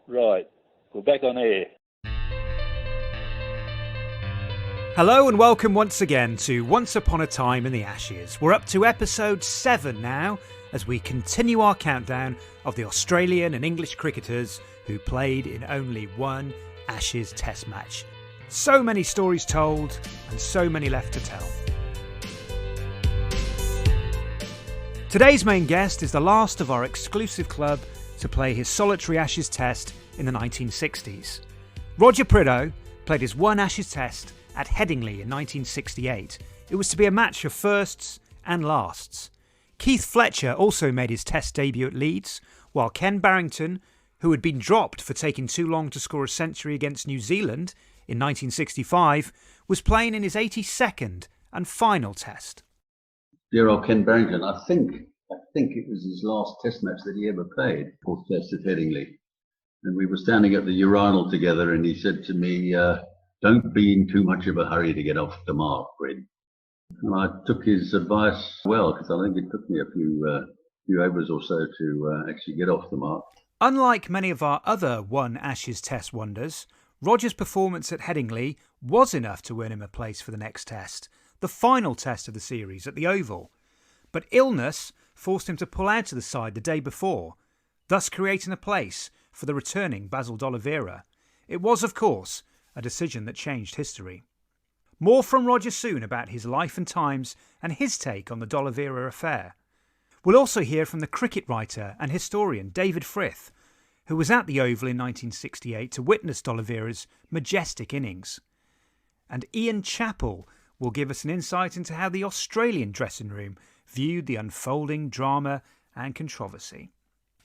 Right, we're back on air. Hello and welcome once again to Once Upon a Time in the Ashes. We're up to episode 7 now as we continue our countdown of the Australian and English cricketers who played in only one Ashes test match. So many stories told and so many left to tell. Today's main guest is the last of our exclusive club to play his solitary Ashes test in the 1960s. Roger Prideaux played his one Ashes test at Headingley in 1968. It was to be a match of firsts and lasts. Keith Fletcher also made his test debut at Leeds, while Ken Barrington, who had been dropped for taking too long to score a century against New Zealand in 1965, was playing in his 82nd and final test. Dear old Ken Barrington, I think it was his last test match that he ever played, fourth test at Headingley. And we were standing at the urinal together and he said to me, don't be in too much of a hurry to get off the mark, Fred. And I took his advice well, because I think it took me a few overs or so to actually get off the mark. Unlike many of our other one Ashes test wonders, Roger's performance at Headingley was enough to earn him a place for the next test, the final test of the series at the Oval. But illness forced him to pull out of the side the day before, thus creating a place for the returning Basil d'Oliveira. It was, of course, a decision that changed history. More from Roger soon about his life and times and his take on the d'Oliveira affair. We'll also hear from the cricket writer and historian David Frith, who was at the Oval in 1968 to witness d'Oliveira's majestic innings. And Ian Chappell will give us an insight into how the Australian dressing room viewed the unfolding drama and controversy.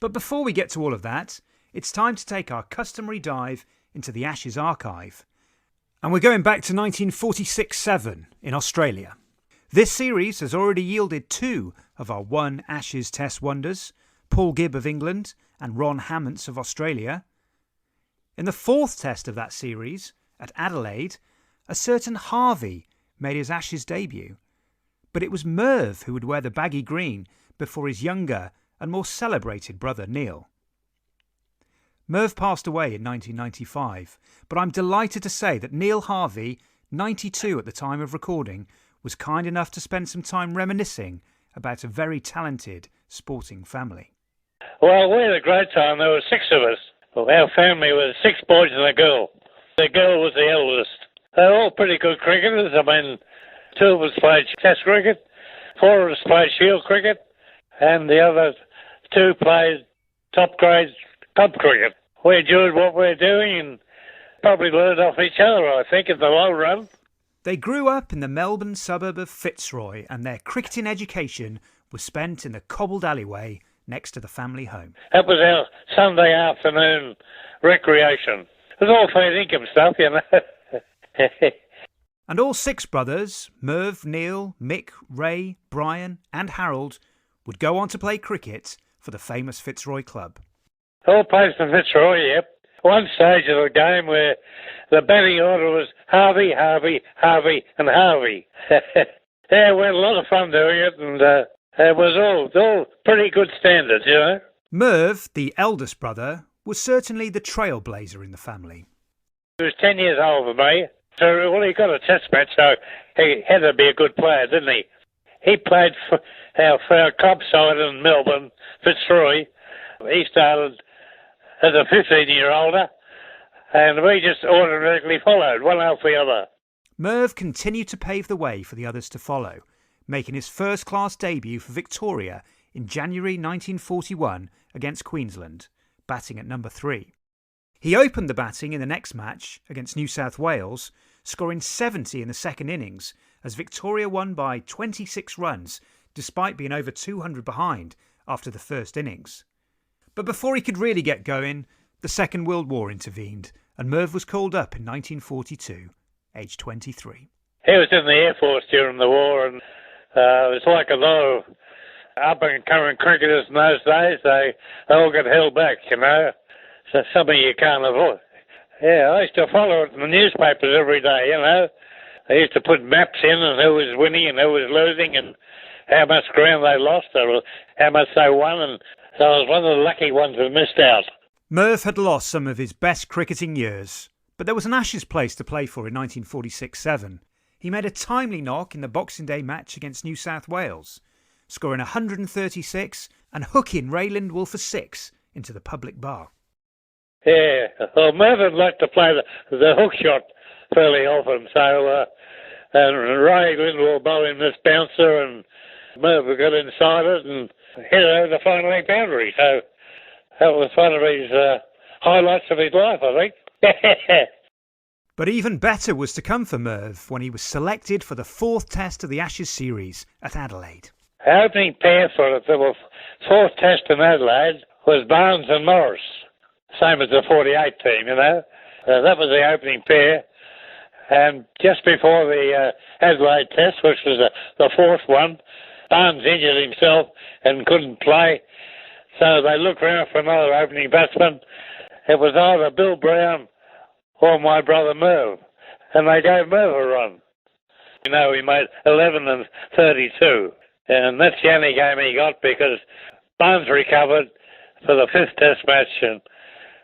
But before we get to all of that, it's time to take our customary dive into the Ashes archive. And we're going back to 1946-7 in Australia. This series has already yielded 2 of our one Ashes test wonders, Paul Gibb of England and Ron Hammonts of Australia. In the 4th test of that series, at Adelaide, a certain Harvey made his Ashes debut. But it was Merv who would wear the baggy green before his younger and more celebrated brother Neil. Merv passed away in 1995, but I'm delighted to say that Neil Harvey, 92 at the time of recording, was kind enough to spend some time reminiscing about a very talented sporting family. Well, we had a great time. There were 6 of us. Well, our family was 6 boys and a girl. The girl was the eldest. They were all pretty good cricketers. I mean, 2 of us played Test cricket, 4 of us played Shield cricket, and the other 2 played top grade club cricket. We enjoyed what we were doing and probably learned off each other, I think, in the long run. They grew up in the Melbourne suburb of Fitzroy, and their cricketing education was spent in the cobbled alleyway next to the family home. That was our Sunday afternoon recreation. It was all fair income stuff, you know. And all 6 brothers, Merv, Neil, Mick, Ray, Brian and Harold, would go on to play cricket for the famous Fitzroy club. All played for Fitzroy, yep. One stage of the game where the batting order was Harvey, Harvey, Harvey and Harvey. Yeah, we had a lot of fun doing it, and it was all pretty good standards, you know. Merv, the eldest brother, was certainly the trailblazer in the family. He was 10 years older than me, so well, he got a test match, so he had to be a good player, didn't he? He played for our club side in Melbourne, Fitzroy. He started as a 15-year-older, and we just automatically followed, one after the other. Merv continued to pave the way for the others to follow, making his first-class debut for Victoria in January 1941 against Queensland, batting at number 3. He opened the batting in the next match against New South Wales, scoring 70 in the second innings as Victoria won by 26 runs, despite being over 200 behind after the first innings. But before he could really get going, the Second World War intervened, and Merv was called up in 1942, aged 23. He was in the Air Force during the war, and it was like a lot of up-and-coming cricketers in those days. They all got held back, you know. So something you can't avoid. Yeah, I used to follow it in the newspapers every day, you know. They used to put maps in and who was winning and who was losing and how much ground they lost or how much they won. And so I was one of the lucky ones who missed out. Merv had lost some of his best cricketing years, but there was an Ashes place to play for in 1946-7. He made a timely knock in the Boxing Day match against New South Wales, scoring 136 and hooking Ray Lindwall for 6 into the public bar. Yeah, well, Merv would like to play the hook shot fairly often, so and Ray Lindwall bowling this bouncer, and Merv got inside it and hit it over the final leg boundary. So that was one of his highlights of his life, I think. But even better was to come for Merv when he was selected for the 4th Test of the Ashes series at Adelaide. The opening pair for the 4th Test in Adelaide was Barnes and Morris, same as the 48 team, you know. That was the opening pair. And just before the Adelaide Test, which was the 4th one, Barnes injured himself and couldn't play. So they looked around for another opening batsman. It was either Bill Brown or my brother Merv. And they gave Merv a run. You know, he made 11 and 32. And that's the only game he got because Barnes recovered for the 5th Test match.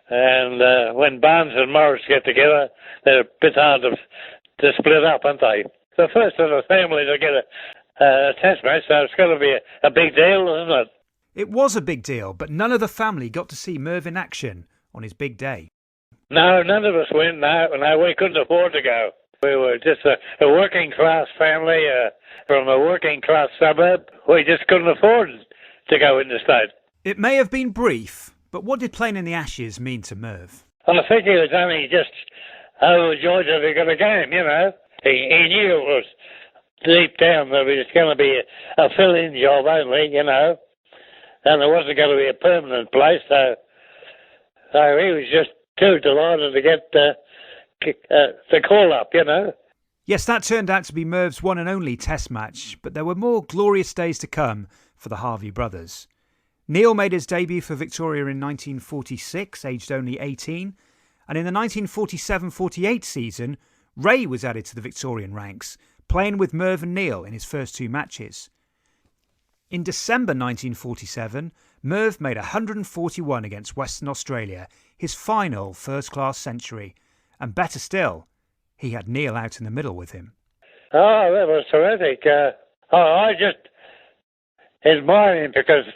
And when Barnes and Morris get together, they're a bit hard to split up, aren't they? The first of the family to get a Test match, so it's going to be a big deal, isn't it? It was a big deal, but none of the family got to see Merv in action on his big day. No, none of us went. No, we couldn't afford to go. We were just a working class family from a working class suburb. We just couldn't afford to go interstate. It may have been brief, but what did playing in the Ashes mean to Merv? I think he was only just overjoyed that he got a game, you know. He knew it was deep down that it was going to be a fill-in job only, you know, and there wasn't going to be a permanent place, so he was just too delighted to get the call-up, you know. Yes, that turned out to be Merv's one and only Test match, but there were more glorious days to come for the Harvey brothers. Neil made his debut for Victoria in 1946, aged only 18, and in the 1947-48 season, Ray was added to the Victorian ranks, playing with Merv and Neil in his first 2 matches. In December 1947, Merv made 141 against Western Australia, his final first-class century, and better still, he had Neil out in the middle with him. Oh, that was terrific. I just admire him because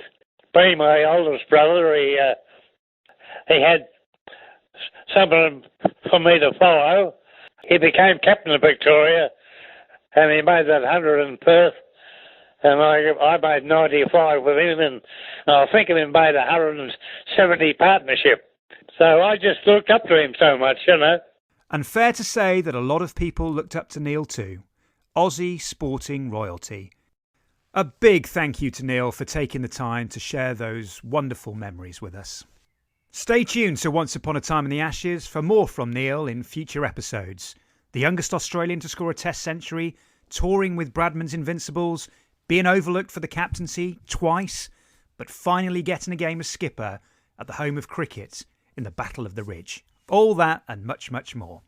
being my oldest brother, he had something for me to follow. He became captain of Victoria, and he made that 100 in Perth, and I made 95 with him, and I think he made 170 partnership. So I just looked up to him so much, you know. And fair to say that a lot of people looked up to Neil too. Aussie sporting royalty. A big thank you to Neil for taking the time to share those wonderful memories with us. Stay tuned to Once Upon a Time in the Ashes for more from Neil in future episodes. The youngest Australian to score a Test century, touring with Bradman's Invincibles, being overlooked for the captaincy twice, but finally getting a game as skipper at the home of cricket in the Battle of the Ridge. All that and much, much more.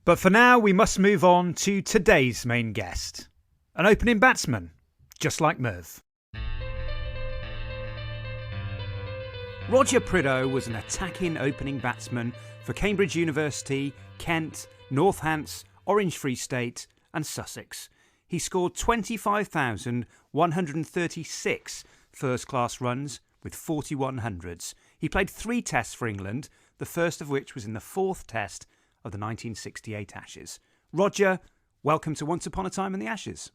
But for now, we must move on to today's main guest. An opening batsman, just like Merv. Roger Prideaux was an attacking opening batsman for Cambridge University, Kent, Northants, Orange Free State and Sussex. He scored 25,136 first-class runs with 41 hundreds. He played 3 tests for England, the first of which was in the 4th Test of the 1968 Ashes. Roger, welcome to Once Upon a Time in the Ashes.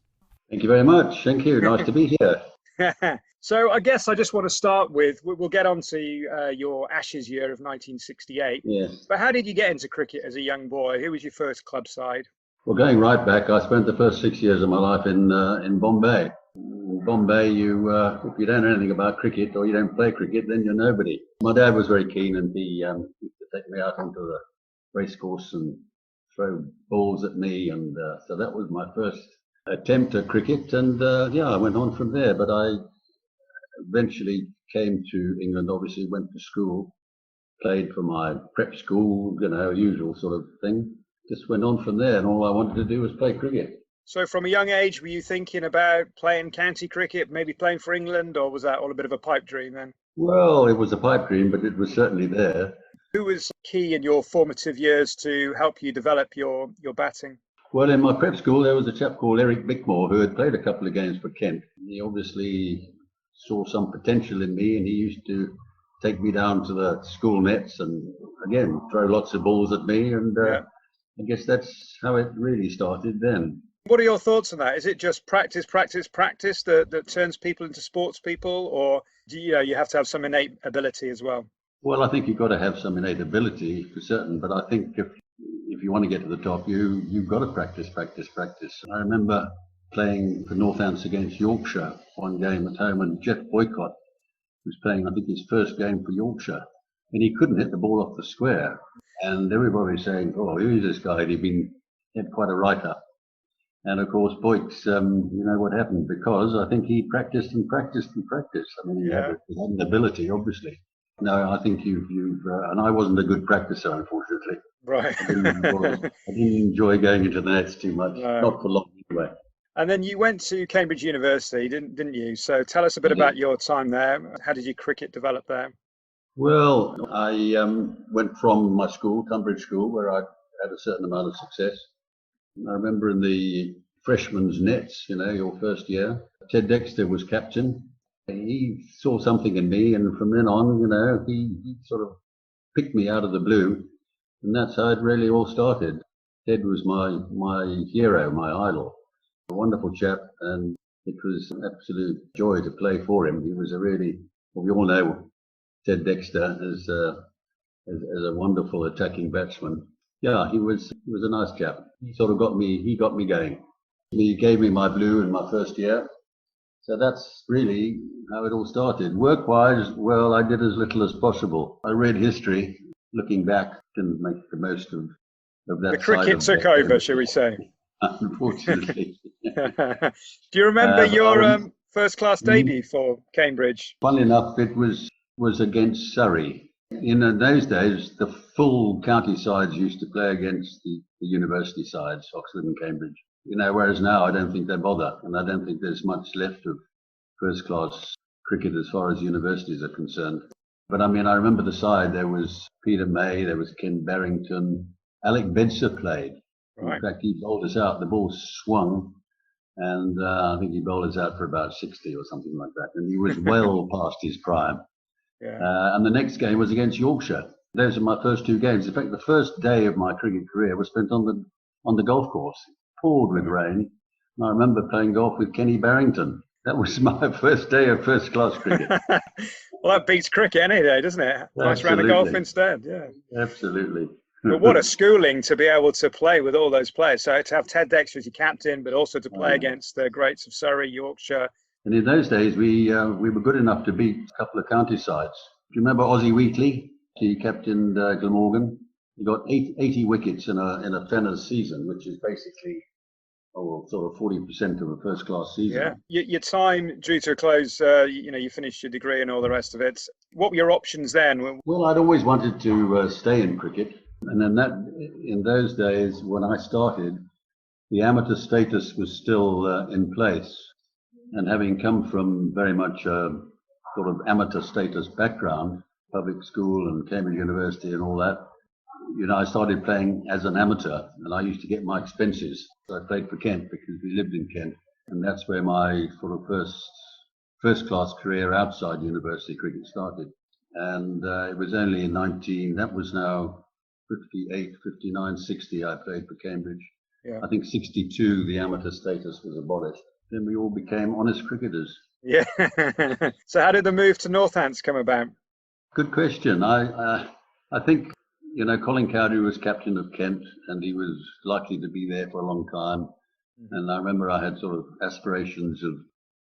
Thank you very much. Thank you. Nice to be here. So I guess I just want to start with, we'll get on to your Ashes year of 1968. Yes. But how did you get into cricket as a young boy? Who was your first club side? Well, going right back, I spent the first 6 years of my life in Bombay. In Bombay, if you don't know anything about cricket or you don't play cricket, then you're nobody. My dad was very keen, and he used to take me out onto the racecourse and throw balls at me, and so that was my first attempt at cricket, and I went on from there. But I eventually came to England, obviously went to school, played for my prep school, usual sort of thing. Just went on from there, and all I wanted to do was play cricket. So from a young age, were you thinking about playing county cricket, maybe playing for England, or was that all a bit of a pipe dream then? Well, it was a pipe dream, but it was certainly there. Who was key in your formative years to help you develop your batting? Well, in my prep school, there was a chap called Eric Bickmore who had played a couple of games for Kent. He obviously saw some potential in me, and he used to take me down to the school nets and, again, throw lots of balls at me. And I guess that's how it really started then. What are your thoughts on that? Is it just practice that turns people into sports people, or do you have to have some innate ability as well? Well, I think you've got to have some innate ability for certain, but I think if you want to get to the top, you've got to practice. I remember playing for Northants against Yorkshire one game at home, and Jeff Boycott was playing, I think, his first game for Yorkshire, and he couldn't hit the ball off the square, and everybody was saying, "Oh, who is this guy?" He had quite a write-up. And of course, Boyks, you know what happened, because I think he practiced. I mean, he had an ability, obviously. No, I think you've and I wasn't a good practicer, unfortunately. Right. I didn't enjoy going into the nets too much, not for long anyway. And then you went to Cambridge University, didn't you? So tell us a bit about your time there. How did your cricket develop there? Well, I went from my school, Cambridge School, where I had a certain amount of success. I remember in the freshman's nets, your first year, Ted Dexter was captain. He saw something in me, and from then on, he sort of picked me out of the blue, and that's how it really all started. Ted was my hero, my idol, a wonderful chap, and it was an absolute joy to play for him. He was we all know Ted Dexter as a wonderful attacking batsman. Yeah, he was a nice chap. He sort of got me going. He gave me my blue in my first year. So that's really how it all started. Work-wise, well, I did as little as possible. I read history. Looking back, didn't make the most of that. The cricket took over, shall we say? Unfortunately. Do you remember your first-class debut for Cambridge? Funnily enough, it was against Surrey. In those days, the full county sides used to play against the university sides, Oxford and Cambridge. Whereas now I don't think they bother, and I don't think there's much left of first-class cricket as far as universities are concerned. But I remember the side. There was Peter May, there was Ken Barrington, Alec Bedser played. Right. In fact, he bowled us out. The ball swung, and I think he bowled us out for about 60 or something like that. And he was well past his prime. Yeah. And the next game was against Yorkshire. Those are my first two games. In fact, the first day of my cricket career was spent on the golf course, poured with rain. And I remember playing golf with Kenny Barrington. That was my first day of first-class cricket. Well, that beats cricket any day, doesn't it? Nice round of golf instead, yeah. Absolutely. But what a schooling to be able to play with all those players. So to have Ted Dexter as your captain, but also to play against the greats of Surrey, Yorkshire. And in those days, we were good enough to beat a couple of county sides. Do you remember Ozzie Wheatley? He captained Glamorgan. He got 80 wickets in a Fenners season, which is basically sort of 40% of a first-class season. Yeah. Your time drew to a close. You finished your degree and all the rest of it. What were your options then? Well, I'd always wanted to stay in cricket. And then in those days, when I started, the amateur status was still in place. And having come from very much a sort of amateur status background, public school and Cambridge University and all that, I started playing as an amateur, and I used to get my expenses. So I played for Kent because we lived in Kent, and that's where my sort of first-class career outside university cricket started. And it was only in that was now 58, 59, 60, I played for Cambridge. Yeah. I think 62, the amateur status was abolished. Then we all became honest cricketers. Yeah. So how did the move to Northants come about? Good question. I think, Colin Cowdery was captain of Kent, and he was likely to be there for a long time. Mm-hmm. And I remember I had sort of aspirations of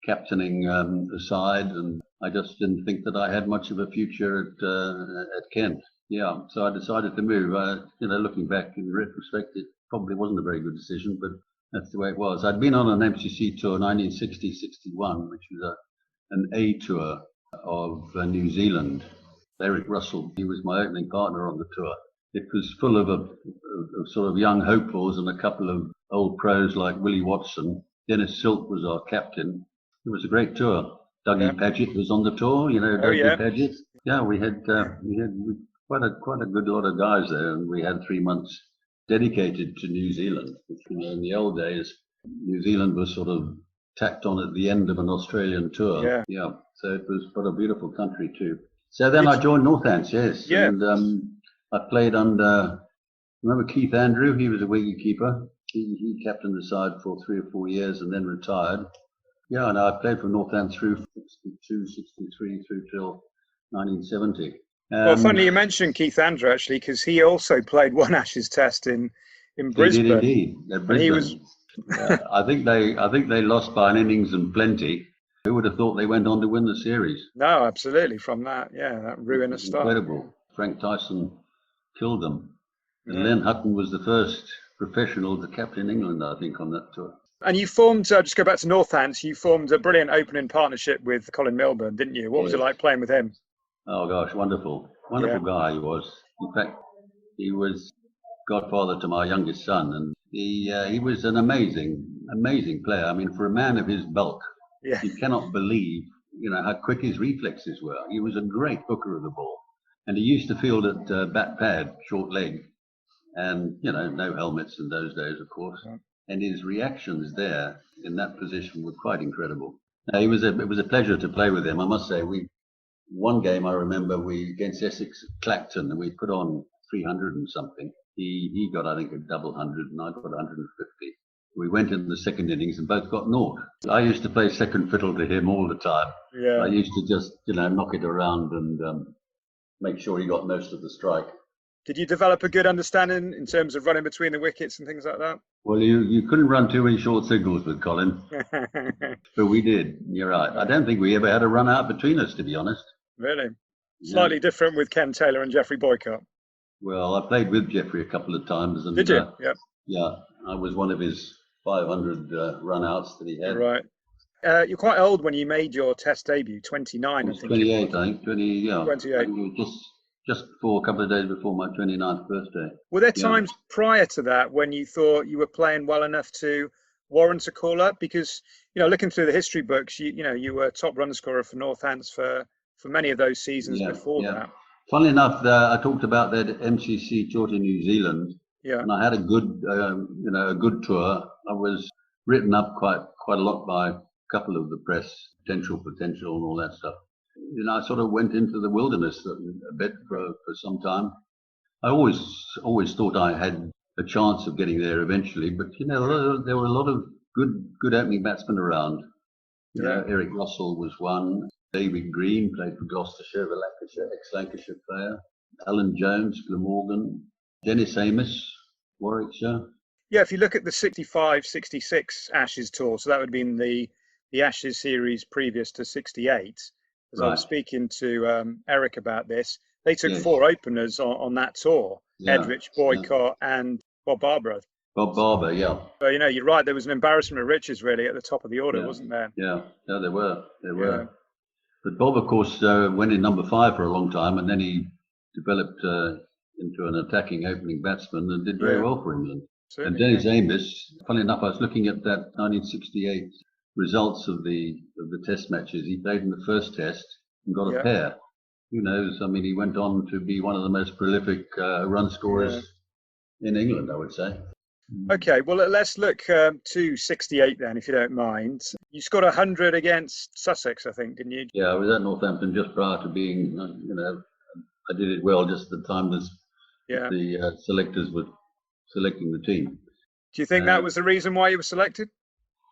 captaining the side, and I just didn't think that I had much of a future at Kent. Yeah, so I decided to move. Looking back in retrospect, it probably wasn't a very good decision, but that's the way it was. I'd been on an MCC tour 1960-61, which was an A tour of New Zealand. Eric Russell, he was my opening partner on the tour. It was full of sort of young hopefuls and a couple of old pros like Willie Watson. Dennis Silk was our captain. It was a great tour. Dougie Paget was on the tour, Dougie Paget. Yeah, we quite a good lot of guys there, and we had 3 months dedicated to New Zealand. Which, in the old days, New Zealand was sort of tacked on at the end of an Australian tour. Yeah. So it was quite a beautiful country too. So then I joined Northants, yes. Yeah. And I played under, remember Keith Andrew? He was a wicket keeper. He captained the side for 3 or 4 years and then retired. Yeah, and I played for Northants through 62, 63 through till 1970. Well, funny you mentioned Keith Andrew, actually, because he also played one Ashes Test in Brisbane. He did indeed. At Brisbane. And he was. I think they lost by an innings and plenty. Who would have thought they went on to win the series? No, absolutely. From that, that ruinous start. Incredible. Frank Tyson killed them. And Len Hutton was the first professional to captain England, I think, on that tour. And you formed, just go back to Northants, you formed a brilliant opening partnership with Colin Milburn, didn't you? What was it like playing with him? Oh, gosh, wonderful. Wonderful guy he was. In fact, he was godfather to my youngest son, and he was an amazing player. I mean, for a man of his bulk, you cannot believe, how quick his reflexes were. He was a great hooker of the ball. And he used to field at bat pad, short leg, and, no helmets in those days, of course. Yeah. And his reactions there in that position were quite incredible. Now, it was a pleasure to play with him. I must say, one game I remember against Essex Clacton, and we put on 300 and something. He got, I think, a double 100, and I got 150. We went in the second innings and both got naught. I used to play second fiddle to him all the time. Yeah. I used to just, knock it around and make sure he got most of the strike. Did you develop a good understanding in terms of running between the wickets and things like that? Well, you couldn't run too many short signals with Colin, but we did. You're right. I don't think we ever had a run out between us, to be honest. Really? Slightly different with Ken Taylor and Geoffrey Boycott. Well, I played with Geoffrey a couple of times. And, did you? Yeah, I was one of his 500 run-outs that he had. Right. You're quite old when you made your Test debut, 29, I think. 28, I think. 28. I think it was just before, a couple of days before my 29th birthday. Were there times prior to that when you thought you were playing well enough to warrant a call-up? Because, looking through the history books, you were top run scorer for Northants for many of those seasons before that. Funnily enough, I talked about that MCC tour to New Zealand. Yeah. And I had a good, a good tour. I was written up quite a lot by a couple of the press, potential, and all that stuff. I sort of went into the wilderness a bit for some time. I always thought I had a chance of getting there eventually, but there were a lot of good opening batsmen around. Eric Russell was one. David Green played for Gloucestershire, the Lancashire, ex-Lancashire player. Alan Jones, Glamorgan. Dennis Amos, Warwickshire. Yeah, if you look at the 65-66 Ashes tour, so that would have been the Ashes series previous to 68. As I was speaking to Eric about this, they took 4 openers on that tour. Edrich, Boycott and Bob Barber. Bob Barber, yeah. So, you're right, there was an embarrassment of riches really at the top of the order, wasn't there? Yeah, there were. Yeah. But Bob, of course, went in number 5 for a long time, and then he developed into an attacking opening batsman and did very well for England. Certainly, and Dennis Amos, funny enough, I was looking at that 1968 results of the Test matches. He played in the first Test and got a pair. Who knows? I mean, he went on to be one of the most prolific run scorers in England, I would say. Okay, well, let's look to 68 then, if you don't mind. You scored 100 against Sussex, I think, didn't you? Yeah, I was at Northampton just prior to being, I did it well just at the time the selectors were selecting the team. Do you think that was the reason why you were selected?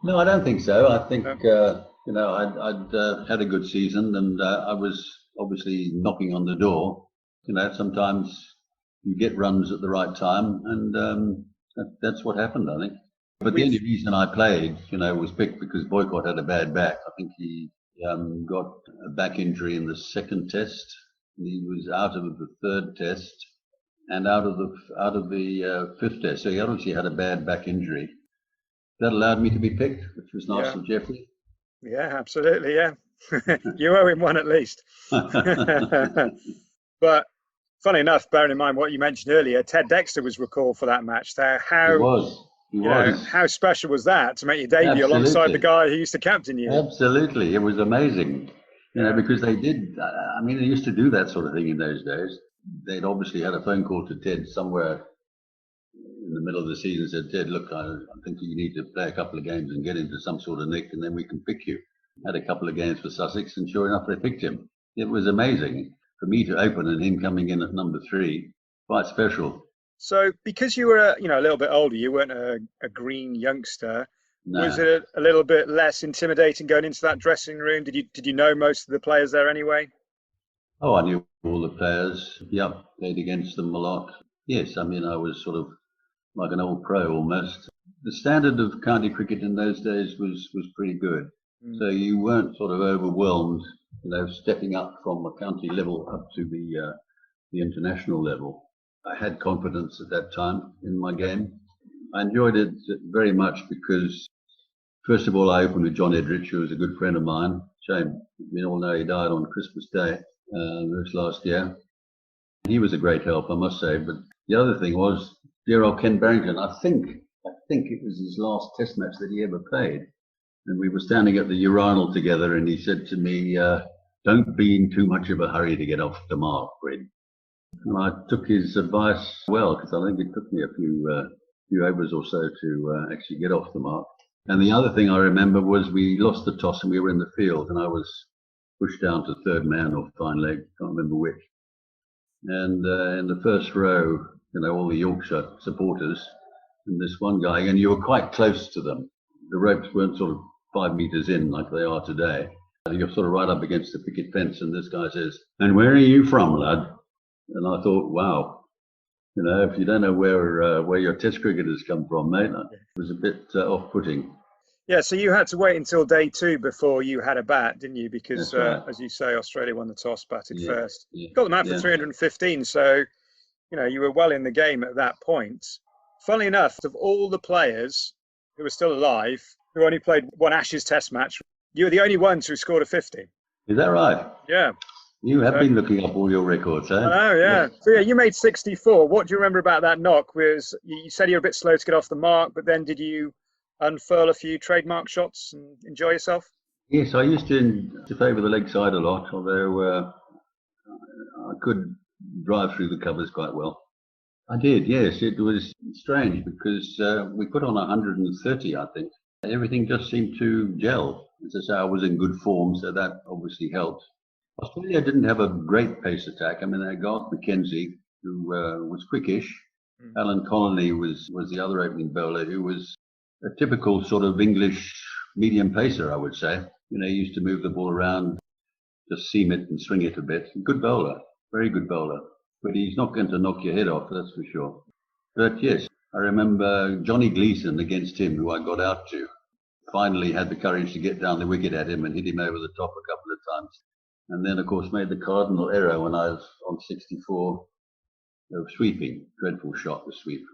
No, I don't think so. I think, I'd had a good season and I was obviously knocking on the door. Sometimes you get runs at the right time and that's what happened, I think. But the only reason I played, was picked because Boycott had a bad back. I think he got a back injury in the second Test. He was out of the third Test and out of the fifth Test. So he obviously had a bad back injury. That allowed me to be picked, which was nice of Geoffrey. Yeah, absolutely, yeah. You owe him one at least. But funny enough, bearing in mind what you mentioned earlier, Ted Dexter was recalled for that match there. He was. How special was that to make your debut alongside the guy who used to captain you? Absolutely. It was amazing. Because they did, they used to do that sort of thing in those days. they'd obviously had a phone call to Ted somewhere in the middle of the season, said, Ted, look, I think you need to play a couple of games and get into some sort of nick, and then we can pick you. Had a couple of games for Sussex, and sure enough, they picked him. It was amazing. For me to open and him coming in at number 3, quite special. So because you were a little bit older, you weren't a green youngster. No. Was it a little bit less intimidating going into that dressing room? Did you know most of the players there anyway? Oh, I knew all the players. Yep, played against them a lot. Yes, I mean, I was sort of like an old pro almost. The standard of county cricket in those days was pretty good. So you weren't sort of overwhelmed, stepping up from a county level up to the international level. I had confidence at that time in my game. I enjoyed it very much because, first of all, I opened with John Edrich, who was a good friend of mine. Shame, we all know he died on Christmas Day this last year. He was a great help, I must say. But the other thing was, dear old Ken Barrington, I think it was his last test match that he ever played. And we were standing at the urinal together, and he said to me, don't be in too much of a hurry to get off the mark, Fred. And I took his advice well, because I think it took me a few overs or so to actually get off the mark. And the other thing I remember was we lost the toss and we were in the field, and I was pushed down to third man or fine leg, can't remember which. And in the first row, all the Yorkshire supporters, and this one guy, and you were quite close to them. The ropes weren't sort of 5 meters in like they are today. You're sort of right up against the picket fence, and this guy says, "And where are you from, lad?" And I thought, wow, if you don't know where your test cricketers come from, mate, it was a bit off-putting. Yeah, so you had to wait until day 2 before you had a bat, didn't you? Because, right. as you say, Australia won the toss, batted first. Yeah, Got them out for 315, so, you were well in the game at that point. Funnily enough, of all the players who were still alive, who only played one Ashes test match, you were the only ones who scored a 50. Is that right? Yeah. You have been looking up all your records, eh? I know, yeah. So, you made 64. What do you remember about that knock? Was you said you were a bit slow to get off the mark, but then did you unfurl a few trademark shots and enjoy yourself? Yes, I used to favour the leg side a lot, although I could drive through the covers quite well. I did, yes. It was strange because we put on 130, I think. Everything just seemed to gel. As I say, I was in good form, so that obviously helped. Australia didn't have a great pace attack. I mean, they had Garth Mackenzie, who was quickish. Alan Connolly was the other opening bowler, who was a typical sort of English medium pacer, I would say. He used to move the ball around, just seam it and swing it a bit. Good bowler, very good bowler. But he's not going to knock your head off, that's for sure. But yes, I remember Johnny Gleeson against him, who I got out to. Finally had the courage to get down the wicket at him and hit him over the top a couple of times. And then, of course, made the cardinal error when I was on 64 of sweeping. Dreadful shot to sweep.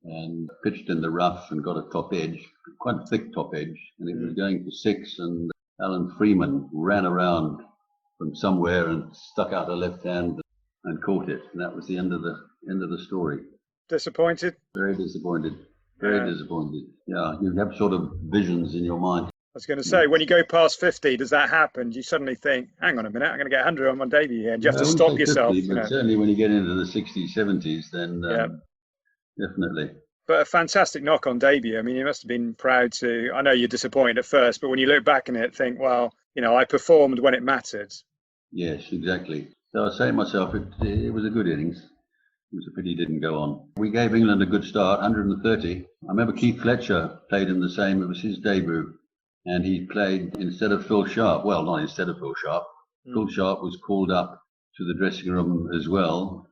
And pitched in the rough and got a top edge, quite a thick top edge. And it was going for 6, and Alan Freeman ran around from somewhere and stuck out a left hand and caught it. And that was the end of the story. Disappointed? Very disappointed. Very disappointed. Yeah, you have sort of visions in your mind. I was going to say, when you go past 50, does that happen? Do you suddenly think, hang on a minute, I'm going to get 100 on my debut here? And you have to stop yourself. 50, but certainly when you get into the 60s, 70s, then definitely. But a fantastic knock on debut. I mean, you must have been proud to, I know you're disappointed at first, but when you look back on it, think, well, I performed when it mattered. Yes, exactly. So I say to myself, it was a good innings. It was a pity it didn't go on. We gave England a good start, 130. I remember Keith Fletcher played in the same, it was his debut. And he played instead of Phil Sharp. Well, not instead of Phil Sharp. Phil Sharp was called up to the dressing room as well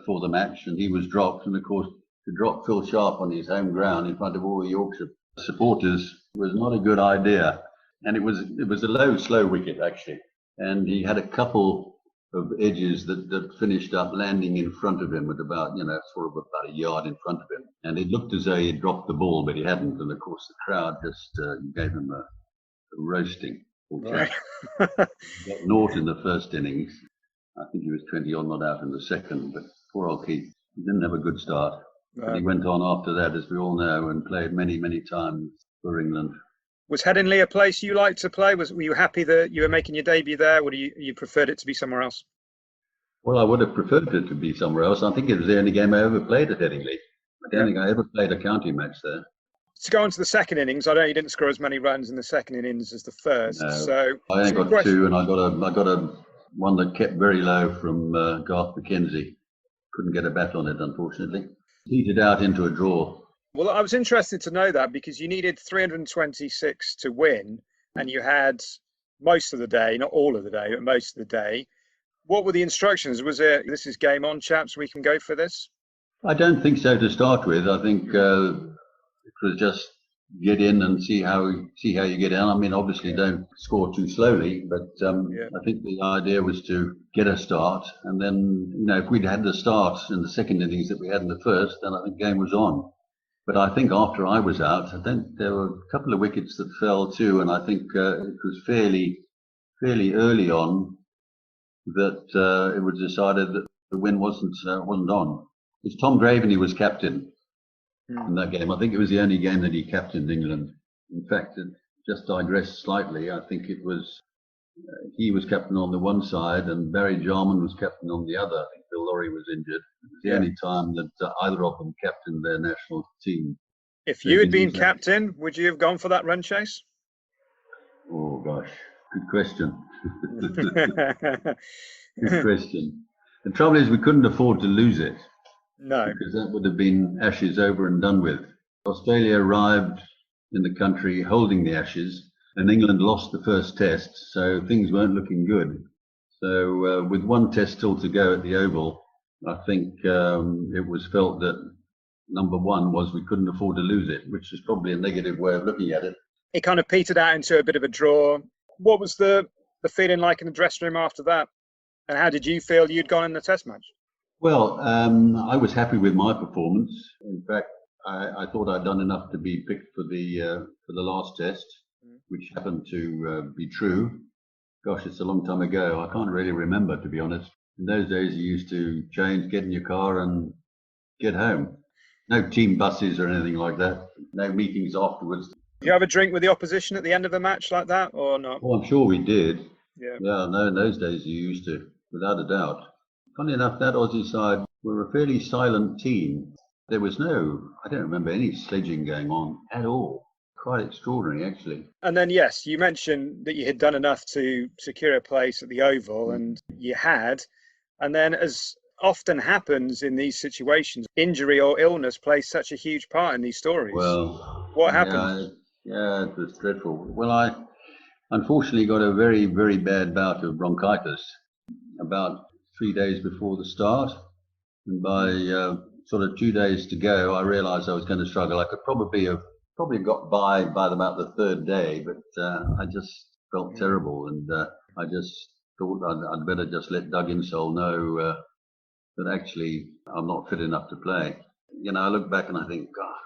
for the match, and he was dropped. And of course, to drop Phil Sharp on his home ground in front of all the Yorkshire supporters was not a good idea. And it was a low, slow wicket actually. And he had a couple of edges that finished up landing in front of him at about, sort of about a yard in front of him. And it looked as though he had dropped the ball, but he hadn't. And of course, the crowd just gave him a roasting. Right. He got naught in the first innings. I think he was 20 on, not out in the second. But poor old Keith, he didn't have a good start. But he went on after that, as we all know, and played many, many times for England. Was Headingley a place you liked to play? Were you happy that you were making your debut there? Or you preferred it to be somewhere else? Well, I would have preferred it to be somewhere else. I think it was the only game I ever played at Headingley. I don't think I ever played a county match there. To go on to the second innings, I know you didn't score as many runs in the second innings as the first. No, So I only got two, and I got a one that kept very low from Garth McKenzie. Couldn't get a bat on it, unfortunately. Heated out into a draw. Well, I was interested to know that because you needed 326 to win, and you had most of the day, not all of the day, but most of the day. What were the instructions? Was it, this is game on, chaps, we can go for this? I don't think so to start with. I think it was just get in and see how you get in. I mean, obviously don't score too slowly, but I think the idea was to get a start. And then, if we'd had the start in the second innings that we had in the first, then I think the game was on. But I think after I was out, I think there were a couple of wickets that fell too. And I think it was fairly early on that it was decided that the win wasn't on. It's Tom Graveney was captain in that game. I think it was the only game that he captained England. In fact, it just digressed slightly. I think it was he was captain on the one side and Barry Jarman was captain on the other. I think Bill Lawrie was injured. It was the only time that either of them captained their national team. If you had been captain, would you have gone for that run chase? Oh gosh, good question. Good question. The trouble is we couldn't afford to lose it. No. Because that would have been Ashes over and done with. Australia arrived in the country holding the Ashes, and England lost the first test, so things weren't looking good. So with one test still to go at the Oval, I think it was felt that number one was we couldn't afford to lose it, which is probably a negative way of looking at it. It kind of petered out into a bit of a draw. What was the feeling like in the dressing room after that? And how did you feel you'd gone in the test match? Well, I was happy with my performance. In fact, I thought I'd done enough to be picked for the last test, which happened to be true. Gosh, it's a long time ago. I can't really remember, to be honest. In those days, you used to change, get in your car and get home. No team buses or anything like that. No meetings afterwards. Did you have a drink with the opposition at the end of the match like that or not? Oh, I'm sure we did. Yeah, no, in those days you used to, without a doubt. Funny enough, that Aussie side were a fairly silent team. There was I don't remember any sledging going on at all. Quite extraordinary, actually. And then, yes, you mentioned that you had done enough to secure a place at the Oval, and you had. And then, as often happens in these situations, injury or illness plays such a huge part in these stories. Well, what happened? Yeah, it was dreadful. Well, I unfortunately got a very, very bad bout of bronchitis about 3 days before the start. And by sort of 2 days to go, I realized I was going to struggle. I could probably got by about the third day, but I just felt terrible. And I just thought I'd better just let Doug Insole know that actually I'm not fit enough to play. I look back and I think, God,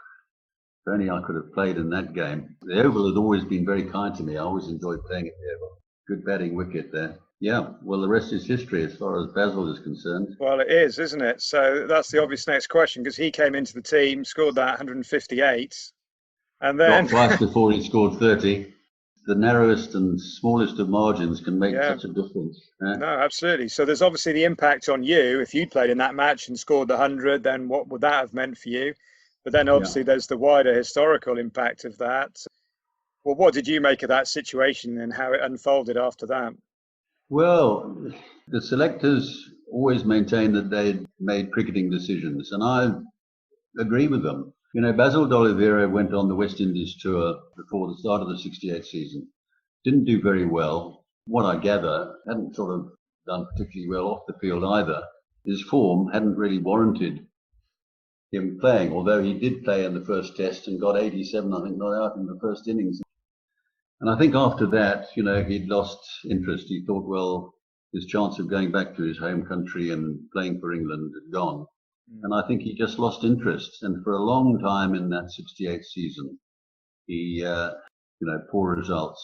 if only I could have played in that game. The Oval had always been very kind to me. I always enjoyed playing at the Oval. Good batting wicket there. Yeah, well, the rest is history as far as Basil is concerned. Well, it is, isn't it? So that's the obvious next question, because he came into the team, scored that 158, and then... Not twice before he scored 30. The narrowest and smallest of margins can make such a difference. No, absolutely. So there's obviously the impact on you. If you'd played in that match and scored the 100, then what would that have meant for you? But then obviously there's the wider historical impact of that. Well, what did you make of that situation and how it unfolded after that? Well, the selectors always maintained that they'd made cricketing decisions, and I agree with them. Basil D'Oliveira went on the West Indies tour before the start of the 68 season. Didn't do very well. What I gather, hadn't sort of done particularly well off the field either. His form hadn't really warranted him playing, although he did play in the first test and got 87, I think, not out in the first innings. And I think after that, he'd lost interest. He thought, well, his chance of going back to his home country and playing for England had gone. And I think he just lost interest. And for a long time in that 68 season, he, poor results.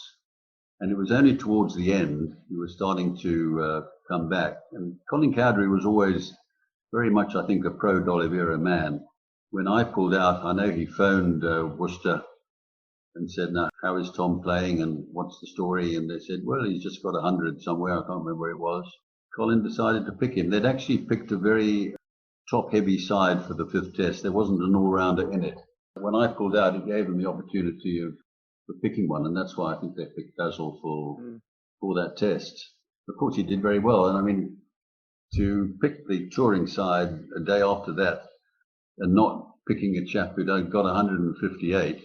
And it was only towards the end he was starting to come back. And Colin Cowdery was always very much, I think, a pro D'Oliveira man. When I pulled out, I know he phoned Worcester and said, "Now, how is Tom playing and what's the story?" And they said, "Well, he's just got 100 somewhere. I can't remember where it was." Colin decided to pick him. They'd actually picked a very top-heavy side for the fifth test. There wasn't an all-rounder in it. When I pulled out, it gave them the opportunity of picking one, and that's why I think they picked Basil for that test. Of course, he did very well, and I mean, to pick the touring side a day after that and not picking a chap who'd got 158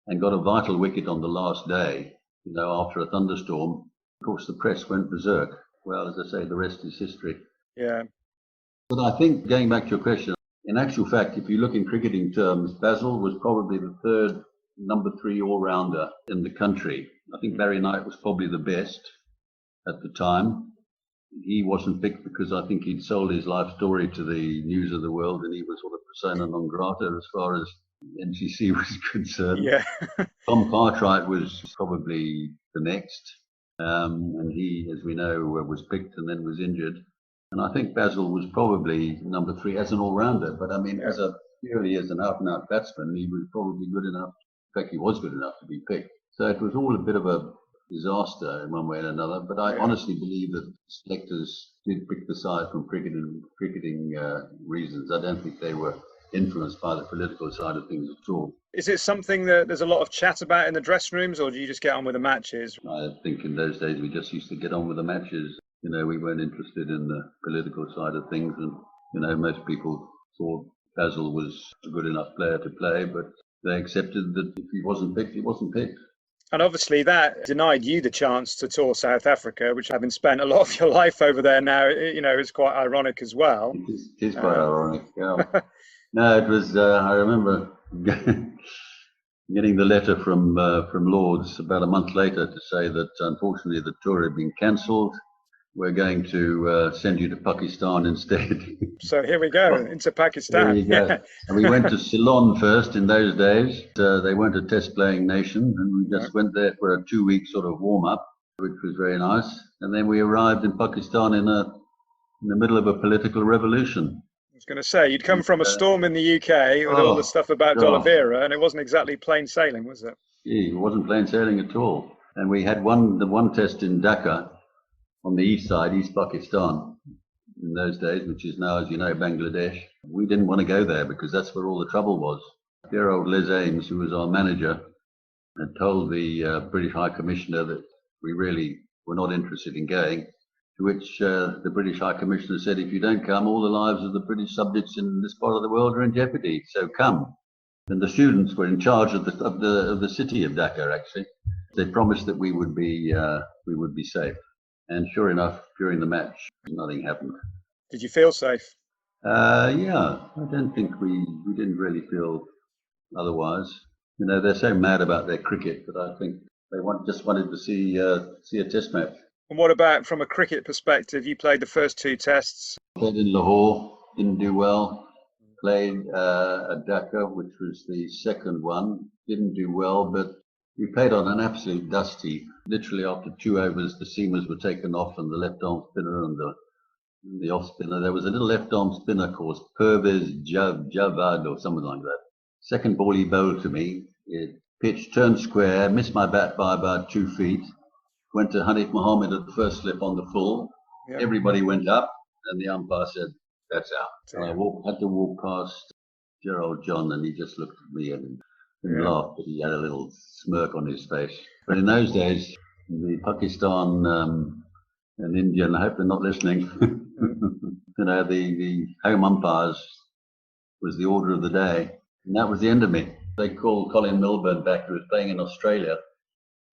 and got a vital wicket on the last day, after a thunderstorm, of course, the press went berserk. Well, as I say, the rest is history. Yeah. But I think, going back to your question, in actual fact, if you look in cricketing terms, Basil was probably the third number 3 all-rounder in the country. I think Barry Knight was probably the best at the time. He wasn't picked because I think he'd sold his life story to the News of the World, and he was sort of persona non grata as far as NCC was concerned. Yeah. Tom Cartwright was probably the next. And he, as we know, was picked and then was injured. And I think Basil was probably number 3 as an all-rounder. But I mean, purely as an out-and-out batsman, he was probably good enough. In fact, he was good enough to be picked. So it was all a bit of a disaster in one way or another. But I honestly believe that selectors did pick the side from cricketing reasons. I don't think they were influenced by the political side of things at all. Is it something that there's a lot of chat about in the dressing rooms, or do you just get on with the matches? I think in those days we just used to get on with the matches. We weren't interested in the political side of things, and most people thought Basil was a good enough player to play, but they accepted that if he wasn't picked, he wasn't picked. And obviously that denied you the chance to tour South Africa, which having spent a lot of your life over there now, is quite ironic as well. It is quite ironic, yeah. No, it was, I remember getting the letter from Lords about a month later to say that unfortunately the tour had been cancelled. We're going to send you to Pakistan instead. So here we go, into Pakistan. There you go. And we went to Ceylon first in those days. They weren't a test playing nation, and we just went there for a 2-week sort of warm up, which was very nice. And then we arrived in Pakistan in the middle of a political revolution. I was going to say, you'd come from a storm in the UK with all the stuff about D'Oliveira, and it wasn't exactly plain sailing, was it? It wasn't plain sailing at all. And we had the one test in Dhaka on the east side, East Pakistan, in those days, which is now, as you know, Bangladesh. We didn't want to go there because that's where all the trouble was. Dear old Les Ames, who was our manager, had told the British High Commissioner that we really were not interested in going. To which the British High Commissioner said, if you don't come, all the lives of the British subjects in this part of the world are in jeopardy, so come. And the students were in charge of the city of Dhaka, actually. They promised that we would be safe. And sure enough, during the match, nothing happened. Did you feel safe? Yeah, I don't think we didn't really feel otherwise. They're so mad about their cricket that I think they just wanted to see a test match. And what about from a cricket perspective? You played the first 2 tests. Played in Lahore, didn't do well. Played at Dhaka, which was the second one, didn't do well, but we played on an absolute dusty. Literally after 2 overs, the seamers were taken off, and the left-arm spinner and the off-spinner. There was a little left-arm spinner called Pervez Javad or something like that. Second ball he bowled to me. It pitched, turned square, missed my bat by about 2 feet. Went to Hanif Mohammed at the first slip on the full. Yep. Everybody went up, and the umpire said, that's out. And I had to walk past dear old John, and he just looked at me and laughed, but he had a little smirk on his face. But in those days, the Pakistan and Indian, I hope they're not listening, the home umpires was the order of the day. And that was the end of me. They called Colin Milburn back, who was playing in Australia.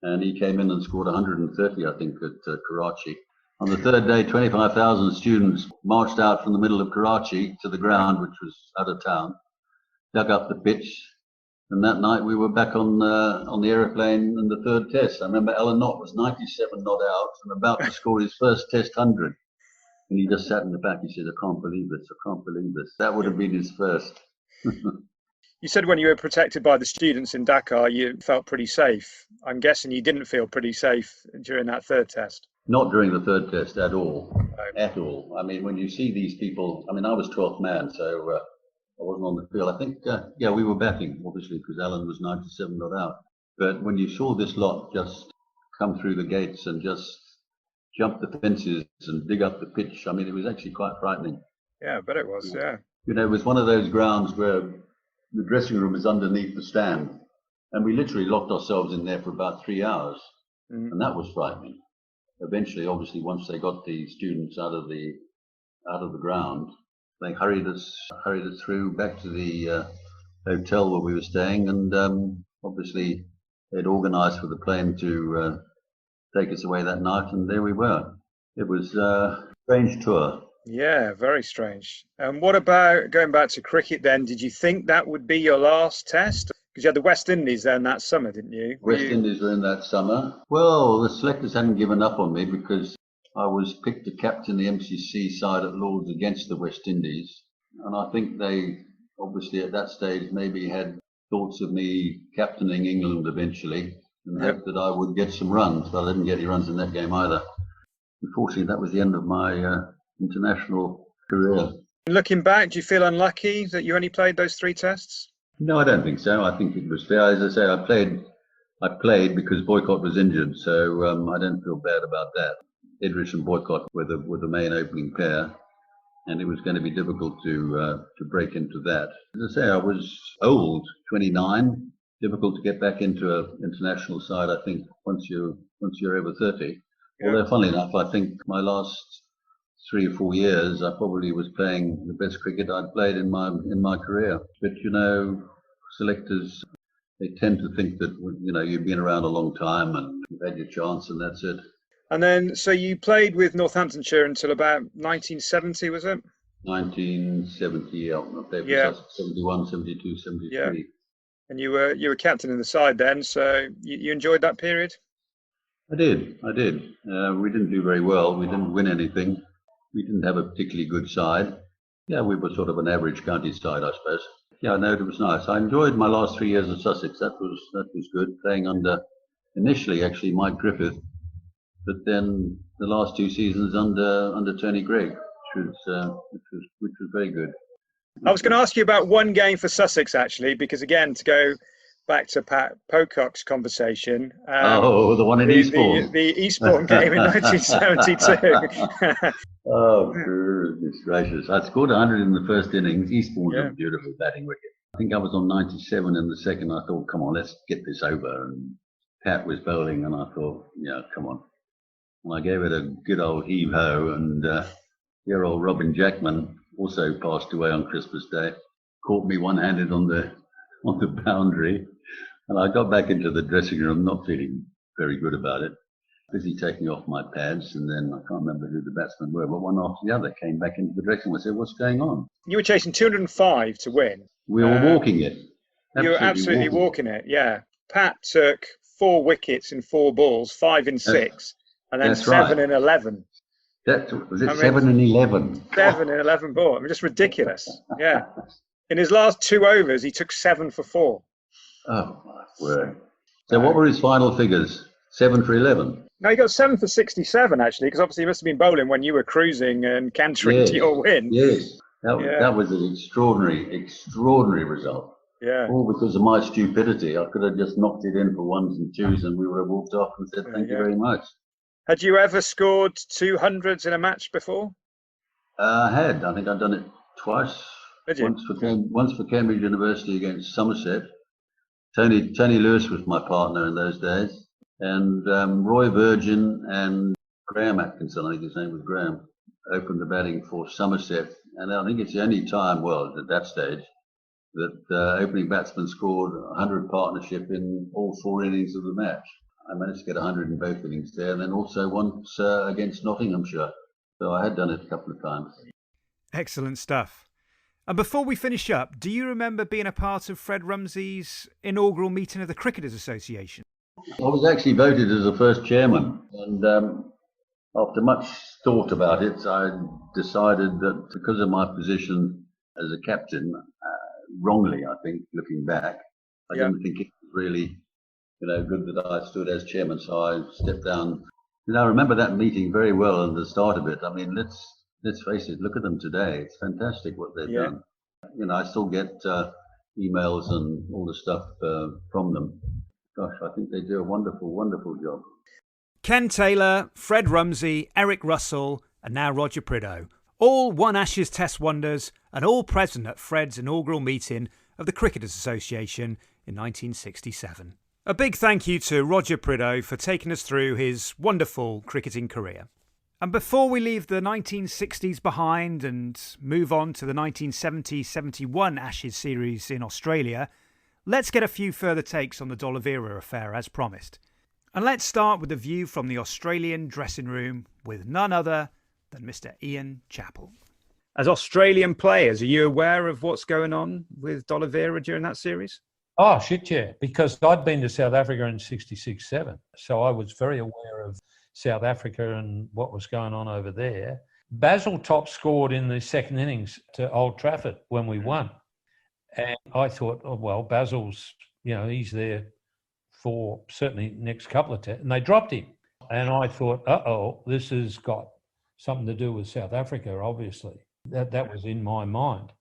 And he came in and scored 130, I think, at Karachi. On the third day, 25,000 students marched out from the middle of Karachi to the ground, which was out of town, dug up the pitch. And that night we were back on the aeroplane in the third test. I remember Alan Knott was 97 not out and about to score his first test 100. And he just sat in the back. He said, I can't believe this. I can't believe this. That would have been his first. You said when you were protected by the students in Dakar, you felt pretty safe. I'm guessing you didn't feel pretty safe during that third test. Not during the third test at all. No. At all. I mean, when you see these people, I mean, I was 12th man, so I wasn't on the field. I think, we were batting, obviously, because Alan was 97 not out. But when you saw this lot just come through the gates and just jump the fences and dig up the pitch. I mean, it was actually quite frightening. Yeah, I bet it was, yeah. You know, it was one of those grounds where the dressing room is underneath the stand, and we literally locked ourselves in there for about 3 hours, and that was frightening. Eventually, obviously, once they got the students out of the ground, they hurried us through back to the hotel where we were staying, and obviously they'd organised for the plane to take us away that night, and there we were. It was a strange tour. Yeah, very strange. And what about going back to cricket then? Did you think that would be your last test? Because you had the West Indies then that summer, didn't you? Indies were in that summer. Well, the selectors hadn't given up on me because I was picked to captain the MCC side at Lords against the West Indies. And I think they, obviously at that stage, maybe had thoughts of me captaining England eventually and hoped that I would get some runs. But I didn't get any runs in that game either. Unfortunately, that was the end of my international career. Looking back, do you feel unlucky that you only played those 3 tests? No, I don't think so. I think it was fair. As I say, I played because Boycott was injured, so I don't feel bad about that. Edrich and Boycott were the main opening pair, and it was going to be difficult to break into that. As I say, I was old, 29. Difficult to get back into an international side, I think, once you're over 30. Yeah. Although, funnily enough, I think my last 3 or 4 years, I probably was playing the best cricket I'd played in my career. But you know, selectors, they tend to think that you've been around a long time and you've had your chance, and that's it. And then, so you played with Northamptonshire until about 1970, was it? 1970, yeah. 71, 72, 73. Yeah. And you were captain in the side then, so you enjoyed that period? I did. We didn't do very well. We didn't win anything. We didn't have a particularly good side. Yeah, we were sort of an average county side, I suppose. Yeah, no, it was nice. I enjoyed my last 3 years at Sussex. That was good. Playing under, initially, actually, Mike Griffith, but then the last 2 seasons under Tony Greig, which was very good. I was going to ask you about one game for Sussex, actually, because again, to go back to Pat Pocock's conversation. The one in Eastbourne. The Eastbourne game in 1972. Oh, goodness gracious. I scored 100 in the first innings. Eastbourne's a beautiful batting wicket. I think I was on 97 in the second. I thought, come on, let's get this over. And Pat was bowling, and I thought, yeah, come on. And I gave it a good old heave-ho, and dear old Robin Jackman also passed away on Christmas Day, caught me one-handed on the boundary. And I got back into the dressing room, not feeling very good about it. Busy taking off my pads, and then I can't remember who the batsmen were, but one after the other came back into the dressing room and said, "What's going on?" You were chasing 205 to win. We were walking it. You were absolutely walking it, yeah. Pat took 4 wickets in 4 balls, 5 in 6, and then 7 in 11. Was it 7 in 11? 7 in 11 balls. I mean, just ridiculous. Yeah. In his last 2 overs, he took 7 for 4. Oh, my word. So what were his final figures? 7 for 11? No, he got 7 for 67, actually, because obviously he must have been bowling when you were cruising and cantering to your win. Yes. That was an extraordinary result. Yeah. All because of my stupidity. I could have just knocked it in for 1s and 2s, and we would have walked off and said, thank you very much. Had you ever scored 200s in a match before? I had. I think I'd done it twice. Did you? Once for Cambridge University against Somerset. Tony Lewis was my partner in those days. And Roy Virgin and Graham Atkinson, I think his name was Graham, opened the batting for Somerset. And I think it's the only time, well, at that stage, that opening batsman scored 100 partnership in all 4 innings of the match. I managed to get 100 in both innings there, and then also once against Nottinghamshire. So I had done it a couple of times. Excellent stuff. And before we finish up, do you remember being a part of Fred Rumsey's inaugural meeting of the Cricketers Association? I was actually voted as the first chairman, and after much thought about it, I decided that because of my position as a captain, wrongly, I think, looking back, I didn't think it was really, good that I stood as chairman, so I stepped down. I remember that meeting very well at the start of it. I mean, let's face it, look at them today. It's fantastic what they've done. I still get emails and all the stuff from them. Gosh, I think they do a wonderful, wonderful job. Ken Taylor, Fred Rumsey, Eric Russell and now Roger Prideaux. All one Ashes Test wonders and all present at Fred's inaugural meeting of the Cricketers Association in 1967. A big thank you to Roger Prideaux for taking us through his wonderful cricketing career. And before we leave the 1960s behind and move on to the 1970-71 Ashes series in Australia, let's get a few further takes on the D'Oliveira affair as promised. And let's start with a view from the Australian dressing room with none other than Mr. Ian Chappell. As Australian players, are you aware of what's going on with D'Oliveira during that series? Oh, shit, yeah, because I'd been to South Africa in 66-7, so I was very aware of South Africa and what was going on over there. Basil top scored in the second innings to Old Trafford when we won. And I thought, oh, well, Basil's, he's there for certainly next couple of tests. And they dropped him. And I thought, this has got something to do with South Africa, obviously. That was in my mind.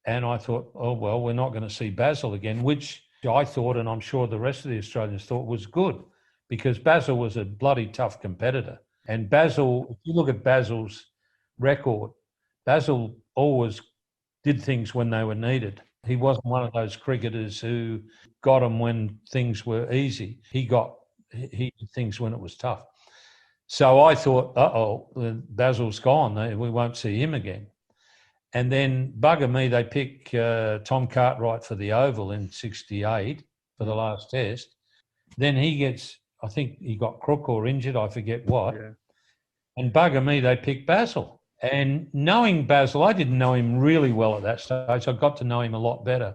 And I thought, oh, well, we're not going to see Basil again, which I thought, and I'm sure the rest of the Australians thought was good, because Basil was a bloody tough competitor. And Basil, if you look at Basil's record, Basil always did things when they were needed. He wasn't one of those cricketers who got them when things were easy. He did things when it was tough. So I thought, Basil's gone. We won't see him again. And then, bugger me, they pick Tom Cartwright for the Oval in 68 for the last test. Then he gets, I think he got crook or injured, I forget what. Yeah. And bugger me, they pick Basil. And knowing Basil, I didn't know him really well at that stage. I got to know him a lot better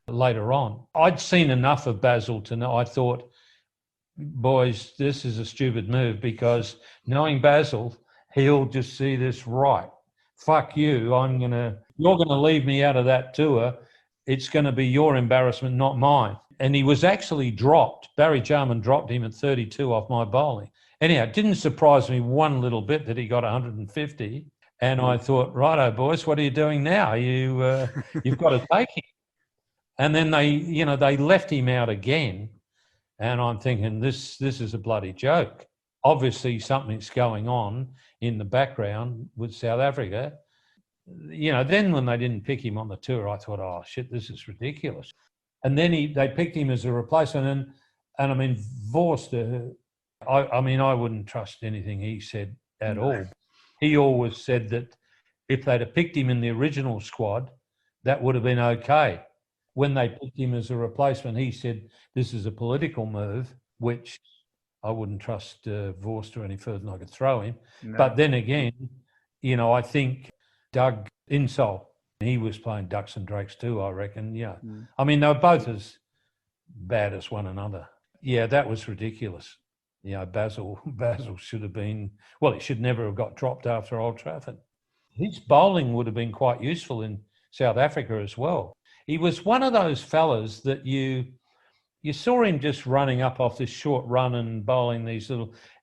later on. I'd seen enough of Basil to know, I thought, boys, this is a stupid move, because knowing Basil, he'll just see this right. Fuck you, you're going to leave me out of that tour. It's going to be your embarrassment, not mine. And he was actually dropped. Barry Jarman dropped him at 32 off my bowling. Anyhow, it didn't surprise me one little bit that he got 150. And I thought, righto, boys, what are you doing now? You've got to take him. And then they left him out again. And I'm thinking, this is a bloody joke. Obviously, something's going on in the background with South Africa. Then when they didn't pick him on the tour, I thought, oh, shit, this is ridiculous. And then they picked him as a replacement. And I mean, Vorster, I wouldn't trust anything he said at all. He always said that if they'd have picked him in the original squad, that would have been okay. When they picked him as a replacement, he said this is a political move, which I wouldn't trust Vorster any further than I could throw him. No. But then again, I think Doug Insall, he was playing ducks and drakes too, I reckon. Yeah. Mm. I mean, they were both as bad as one another. Yeah, that was ridiculous. Basil should have been, he should never have got dropped after Old Trafford. His bowling would have been quite useful in South Africa as well. He was one of those fellas that you saw him just running up off this short run and bowling these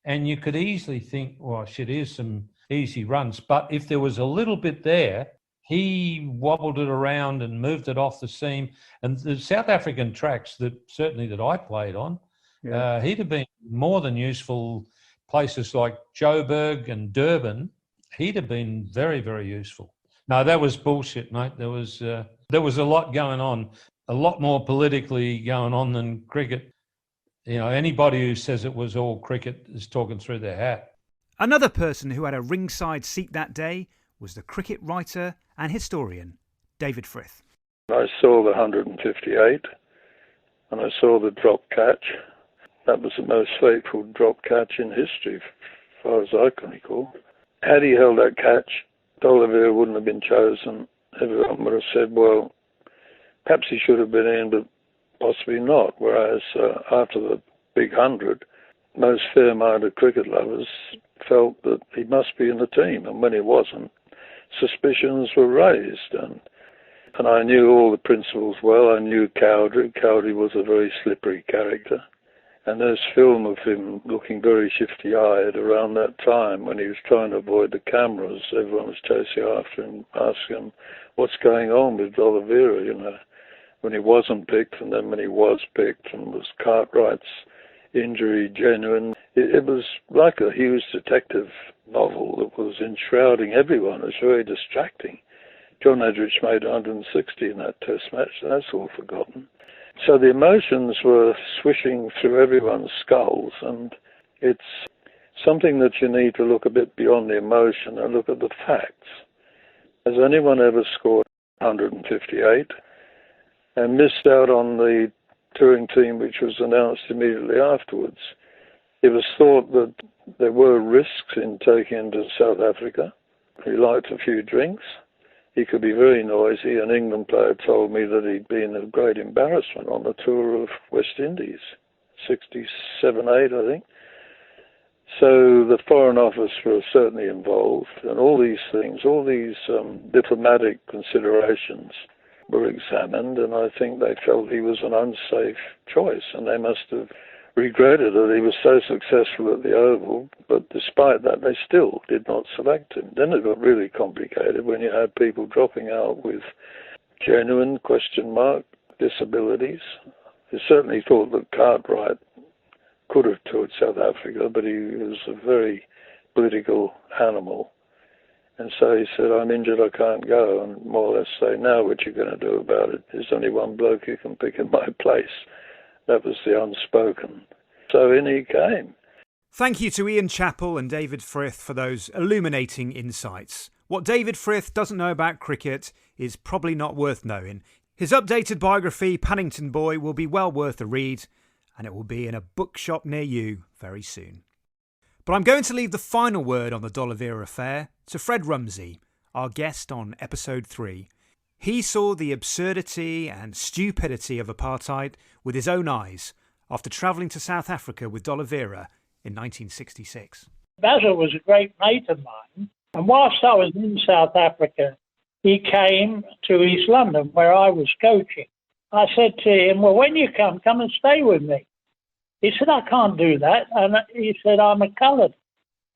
and you could easily think, well, shit, here's some easy runs. But if there was a little bit there, he wobbled it around and moved it off the seam. And the South African tracks that I played on, he'd have been more than useful. Places like Joburg and Durban, he'd have been very, very useful. No, that was bullshit, mate. There was a lot going on, a lot more politically going on than cricket. Anybody who says it was all cricket is talking through their hat. Another person who had a ringside seat that day was the cricket writer and historian, David Frith. I saw the 158 and I saw the drop catch. That was the most fateful drop catch in history, as far as I can recall. Had he held that catch, D'Oliveira wouldn't have been chosen. Everyone would have said, well, perhaps he should have been in, but possibly not. Whereas after the big 100, most fair-minded cricket lovers felt that he must be in the team. And when he wasn't, suspicions were raised. And I knew all the principals well. I knew Cowdrey. Cowdrey was a very slippery character. And there's film of him looking very shifty-eyed around that time when he was trying to avoid the cameras. Everyone was chasing after him, asking him, what's going on with D'Oliveira, when he wasn't picked and then when he was picked, and was Cartwright's injury genuine. It was like a Hughes detective novel that was enshrouding everyone. It was very distracting. John Edrich made 160 in that test match, and that's all forgotten. So the emotions were swishing through everyone's skulls, and it's something that you need to look a bit beyond the emotion and look at the facts. Has anyone ever scored 158 and missed out on the touring team which was announced immediately afterwards? It was thought that there were risks in taking him to South Africa. He liked a few drinks. He could be very noisy. An England player told me that he'd been a great embarrassment on the tour of West Indies, 67, 8, I think. So the Foreign Office were certainly involved, and all these things, all these diplomatic considerations were examined, and I think they felt he was an unsafe choice, and they must have regretted that he was so successful at the Oval, but despite that, they still did not select him. Then it got really complicated when you had people dropping out with genuine question mark disabilities. They certainly thought that Cartwright could have toured South Africa, but he was a very political animal. And so he said, I'm injured, I can't go, and more or less say, now what you're going to do about it? There's only one bloke who can pick in my place. That was the unspoken. So in he came. Thank you to Ian Chappell and David Frith for those illuminating insights. What David Frith doesn't know about cricket is probably not worth knowing. His updated biography, Paddington Boy, will be well worth a read, and it will be in a bookshop near you very soon. But I'm going to leave the final word on the D'Oliveira affair to Fred Rumsey, our guest on episode 3. He saw the absurdity and stupidity of apartheid with his own eyes after travelling to South Africa with D'Oliveira in 1966. Basil was a great mate of mine, and whilst I was in South Africa, he came to East London where I was coaching. I said to him, well, when you come and stay with me. He said, I can't do that. And he said, I'm a coloured.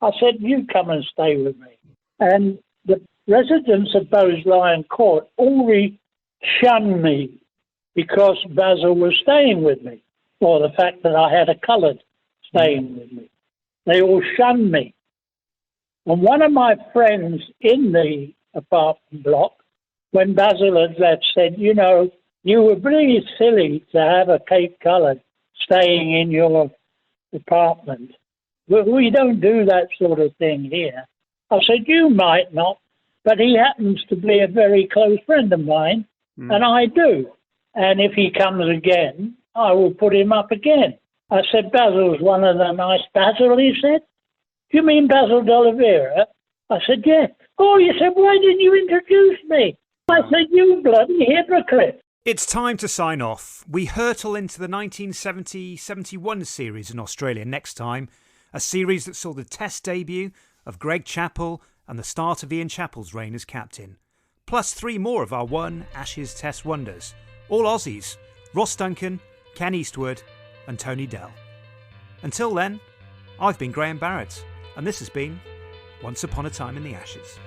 I said, you come and stay with me. And the residents of Bowes-Lyon Court already shunned me because Basil was staying with me, or the fact that I had a coloured staying with me. They all shunned me. And one of my friends in the apartment block, when Basil had left, said, you know, you were really silly to have a Cape Coloured staying in your apartment. We don't do that sort of thing here. I said, you might not, but he happens to be a very close friend of mine, and I do. And if he comes again, I will put him up again. I said, Basil's one of the nice... Basil, he said? Do you mean Basil D'Oliveira? I said, yeah. Oh, he said, why didn't you introduce me? I said, you bloody hypocrite. It's time to sign off. We hurtle into the 1970-71 series in Australia next time, a series that saw the Test debut of Greg Chappell and the start of Ian Chappell's reign as captain, plus 3 more of our One Ashes Test wonders, all Aussies, Ross Duncan, Ken Eastwood and Tony Dell. Until then, I've been Graham Barrett, and this has been Once Upon a Time in the Ashes.